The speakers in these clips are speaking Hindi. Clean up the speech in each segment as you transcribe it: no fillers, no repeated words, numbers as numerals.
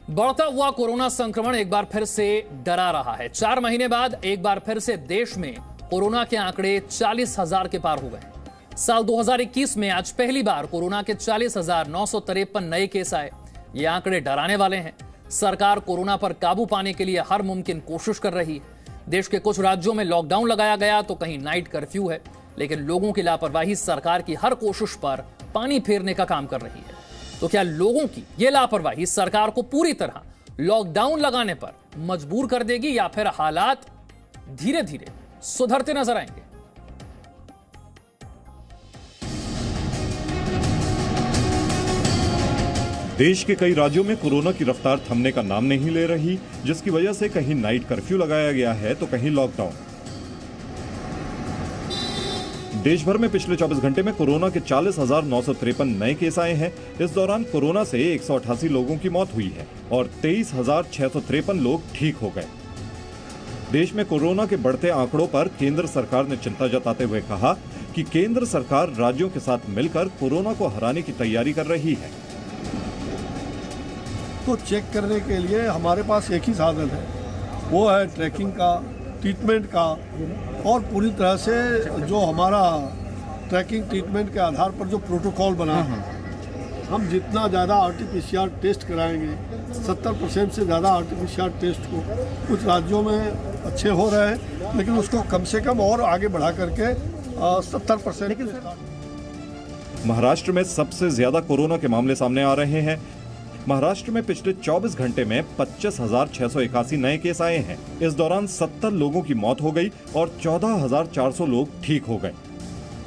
बढ़ता हुआ कोरोना संक्रमण एक बार फिर से डरा रहा है। 4 महीने बाद एक बार फिर से देश में कोरोना के आंकड़े 40,000 के पार हो गए। साल 2021 में आज पहली बार कोरोना के 40,953 नए केस आए। ये आंकड़े डराने वाले हैं। सरकार कोरोना पर काबू पाने के लिए हर मुमकिन कोशिश कर रही है। देश के कुछ राज्यों में लॉकडाउन लगाया गया तो कहीं नाइट कर्फ्यू है, लेकिन लोगों की लापरवाही सरकार की हर कोशिश पर पानी फेरने का काम कर रही है। तो क्या लोगों की यह लापरवाही सरकार को पूरी तरह लॉकडाउन लगाने पर मजबूर कर देगी या फिर हालात धीरे धीरे सुधरते नजर आएंगे? देश के कई राज्यों में कोरोना की रफ्तार थमने का नाम नहीं ले रही, जिसकी वजह से कहीं नाइट कर्फ्यू लगाया गया है तो कहीं लॉकडाउन। देश भर में पिछले 24 घंटे में कोरोना के 40,953 नए केस आए हैं। इस दौरान कोरोना से 188 लोगों की मौत हुई है और 23,653 लोग ठीक हो गए। देश में कोरोना के बढ़ते आंकड़ों पर केंद्र सरकार ने चिंता जताते हुए कहा कि केंद्र सरकार राज्यों के साथ मिलकर कोरोना को हराने की तैयारी कर रही है। तो चेक करने के लिए हमारे पास एक ही साधन है, वो है ट्रैकिंग का, ट्रीटमेंट का, और पूरी तरह से जो हमारा ट्रैकिंग ट्रीटमेंट के आधार पर जो प्रोटोकॉल बना है, हम जितना ज़्यादा आरटीपीसीआर टेस्ट कराएंगे, 70% से ज़्यादा आरटीपीसीआर टेस्ट को कुछ राज्यों में अच्छे हो रहे हैं, लेकिन उसको कम से कम और आगे बढ़ा करके 70%। महाराष्ट्र में सबसे ज्यादा कोरोना के मामले सामने आ रहे हैं। महाराष्ट्र में पिछले 24 घंटे में 25,681 नए केस आए हैं। इस दौरान 70 लोगों की मौत हो गई और 14,400 लोग ठीक हो गए।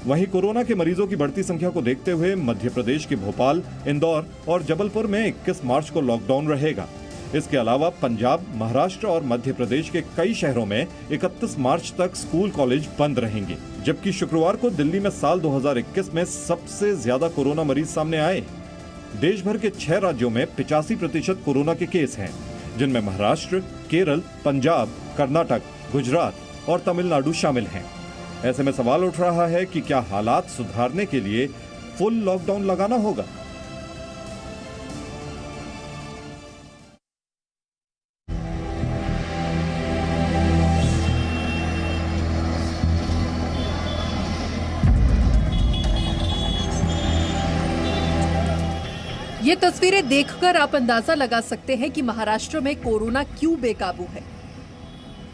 वहीं कोरोना के मरीजों की बढ़ती संख्या को देखते हुए मध्य प्रदेश के भोपाल, इंदौर और जबलपुर में 21 मार्च को लॉकडाउन रहेगा। इसके अलावा पंजाब, महाराष्ट्र और मध्य प्रदेश के कई शहरों में 31 मार्च तक स्कूल कॉलेज बंद रहेंगे। जबकि शुक्रवार को दिल्ली में साल 2021 में सबसे ज्यादा कोरोना मरीज सामने आए। देश भर के 6 राज्यों में 85% कोरोना के केस हैं, जिनमें महाराष्ट्र, केरल, पंजाब, कर्नाटक, गुजरात और तमिलनाडु शामिल हैं। ऐसे में सवाल उठ रहा है कि क्या हालात सुधारने के लिए फुल लॉकडाउन लगाना होगा? ये तस्वीरें देखकर आप अंदाजा लगा सकते हैं कि महाराष्ट्र में कोरोना क्यों बेकाबू है।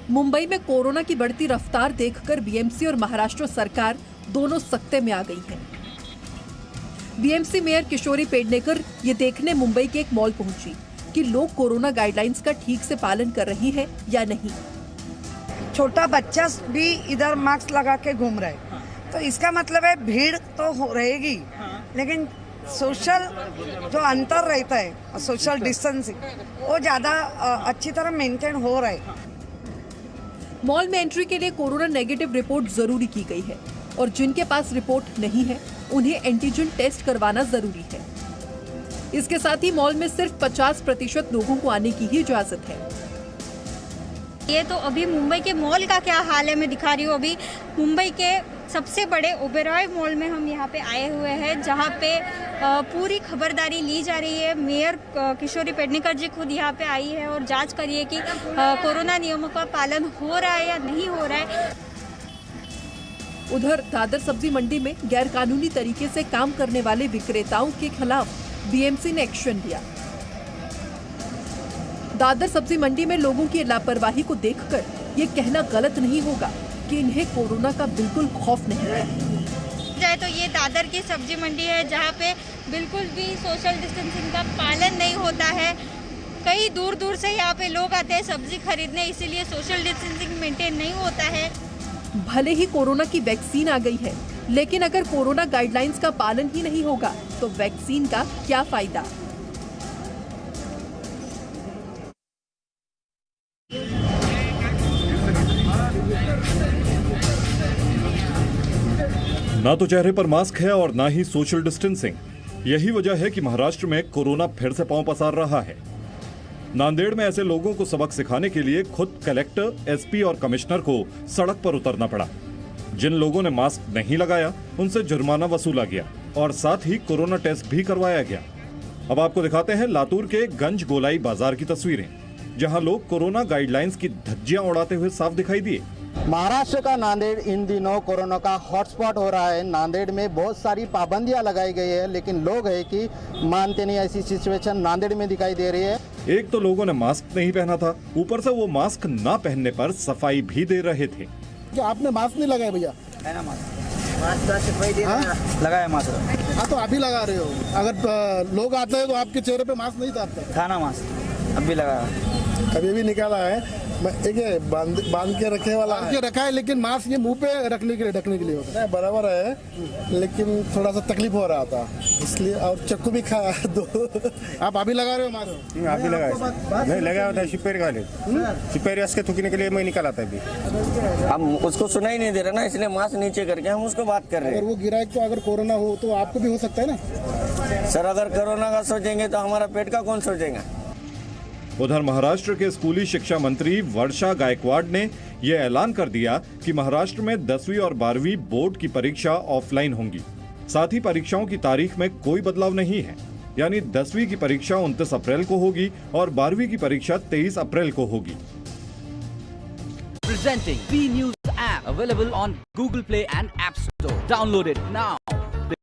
मुंबई में कोरोना की बढ़ती रफ्तार देखकर बीएमसी और महाराष्ट्र सरकार दोनों सख्ते में आ गई है। बीएमसी मेयर किशोरी पेडनेकर ये देखने मुंबई के एक मॉल पहुंची कि लोग कोरोना गाइडलाइंस का ठीक से पालन कर रहे हैं या नहीं। छोटा बच्चा भी इधर मास्क लगा के घूम रहा है, तो इसका मतलब है भीड़ तो रहेगी, लेकिन सोशल जो अंतर रहता है, सोशल डिस्टेंसिंग, वो ज्यादा अच्छी तरह मेंटेन हो रहा है। मॉल में एंट्री के लिए कोरोना नेगेटिव रिपोर्ट जरूरी की गई है और जिनके पास रिपोर्ट नहीं है उन्हें एंटीजन टेस्ट करवाना जरूरी है। इसके साथ ही मॉल में सिर्फ 50% लोगों को आने की ही इजाजत है। ये तो अभी मुंबई के मॉल का क्या हाल है मैं दिखा रही हूँ। अभी मुंबई के सबसे बड़े ओबेरॉय मॉल में हम यहाँ पे आए हुए हैं, जहाँ पे पूरी खबरदारी ली जा रही है। मेयर किशोरी पेडनेकर जी खुद यहाँ पे आई है और जांच करी है कि कोरोना नियमों का पालन हो रहा है या नहीं हो रहा है। उधर दादर सब्जी मंडी में गैरकानूनी तरीके से काम करने वाले विक्रेताओं के खिलाफ बीएमसी ने एक्शन लिया। दादर सब्जी मंडी में लोगों की लापरवाही को देखकर ये कहना गलत नहीं होगा कि इन्हें कोरोना का बिल्कुल खौफ नहीं है। चाहे तो ये दादर की सब्जी मंडी है, जहाँ पे बिल्कुल भी सोशल डिस्टेंसिंग का पालन नहीं होता है। कई दूर दूर से यहाँ पे लोग आते हैं सब्जी खरीदने, इसीलिए सोशल डिस्टेंसिंग मेंटेन नहीं होता है। भले ही कोरोना की वैक्सीन आ गई है, लेकिन अगर कोरोना गाइडलाइंस का पालन ही नहीं होगा तो वैक्सीन का क्या फायदा। ना तो चेहरे पर मास्क है और ना ही सोशल डिस्टेंसिंग। यही वजह है कि महाराष्ट्र में कोरोना फिर से पांव पसार रहा है। नांदेड़ में ऐसे लोगों को सबक सिखाने के लिए खुद कलेक्टर, एसपी और कमिश्नर को सड़क पर उतरना पड़ा। जिन लोगों ने मास्क नहीं लगाया उनसे जुर्माना वसूला गया और साथ ही कोरोना टेस्ट भी करवाया गया। अब आपको दिखाते हैं लातूर के गंज गोलाई बाजार की तस्वीरें, जहां लोग कोरोना गाइडलाइंस की धज्जियां उड़ाते हुए साफ दिखाई दिए। महाराष्ट्र का नांदेड़ इन दिनों कोरोना का हॉटस्पॉट हो रहा है। नांदेड़ में बहुत सारी पाबंदियां लगाई गई है, लेकिन लोग है कि मानते नहीं। ऐसी सिचुएशन नांदेड़ में दिखाई दे रही है। एक तो लोगों ने मास्क नहीं पहना था, ऊपर से वो मास्क ना पहनने पर सफाई भी दे रहे थे। क्या आपने मास्क नहीं लगाया भैया? लगाया मास्क। हाँ तो अभी लगा रहे हो। अगर लोग आते हैं तो आपके चेहरे पे मास्क नहीं उतारते। खाना मास्क अभी लगाया, अभी भी निकाला है। एक बांध के रखे वाला के रखा है, लेकिन मास्क ये मुंह पे रखने के लिए ढकने के लिए होता है। बराबर है, लेकिन थोड़ा सा तकलीफ हो रहा था इसलिए। और चक्कू भी खाया दो। आप अभी लगा रहे हो मास्क? अभी लगाया नहीं, लगाया होता है शिपेर वाले शिपेर के थूकने के लिए मैं निकाला था अभी। हम उसको सुना ही नहीं दे रहे ना, इसलिए मास्क नीचे करके हम उसको बात कर रहे हैं। अगर वो गिराए तो अगर कोरोना हो तो आपको भी हो सकता है ना सर। अगर कोरोना का सोचेंगे तो हमारा पेट का कौन सोचेगा। उधर महाराष्ट्र के स्कूली शिक्षा मंत्री वर्षा गायकवाड़ ने यह ऐलान कर दिया कि महाराष्ट्र में 10वीं और 12वीं बोर्ड की परीक्षा ऑफलाइन होंगी। साथ ही परीक्षाओं की तारीख में कोई बदलाव नहीं है, यानी 10वीं की परीक्षा 29 अप्रैल को होगी और 12वीं की परीक्षा 23 अप्रैल को होगी। Presenting B News app available on Google Play and App Store. Download it now.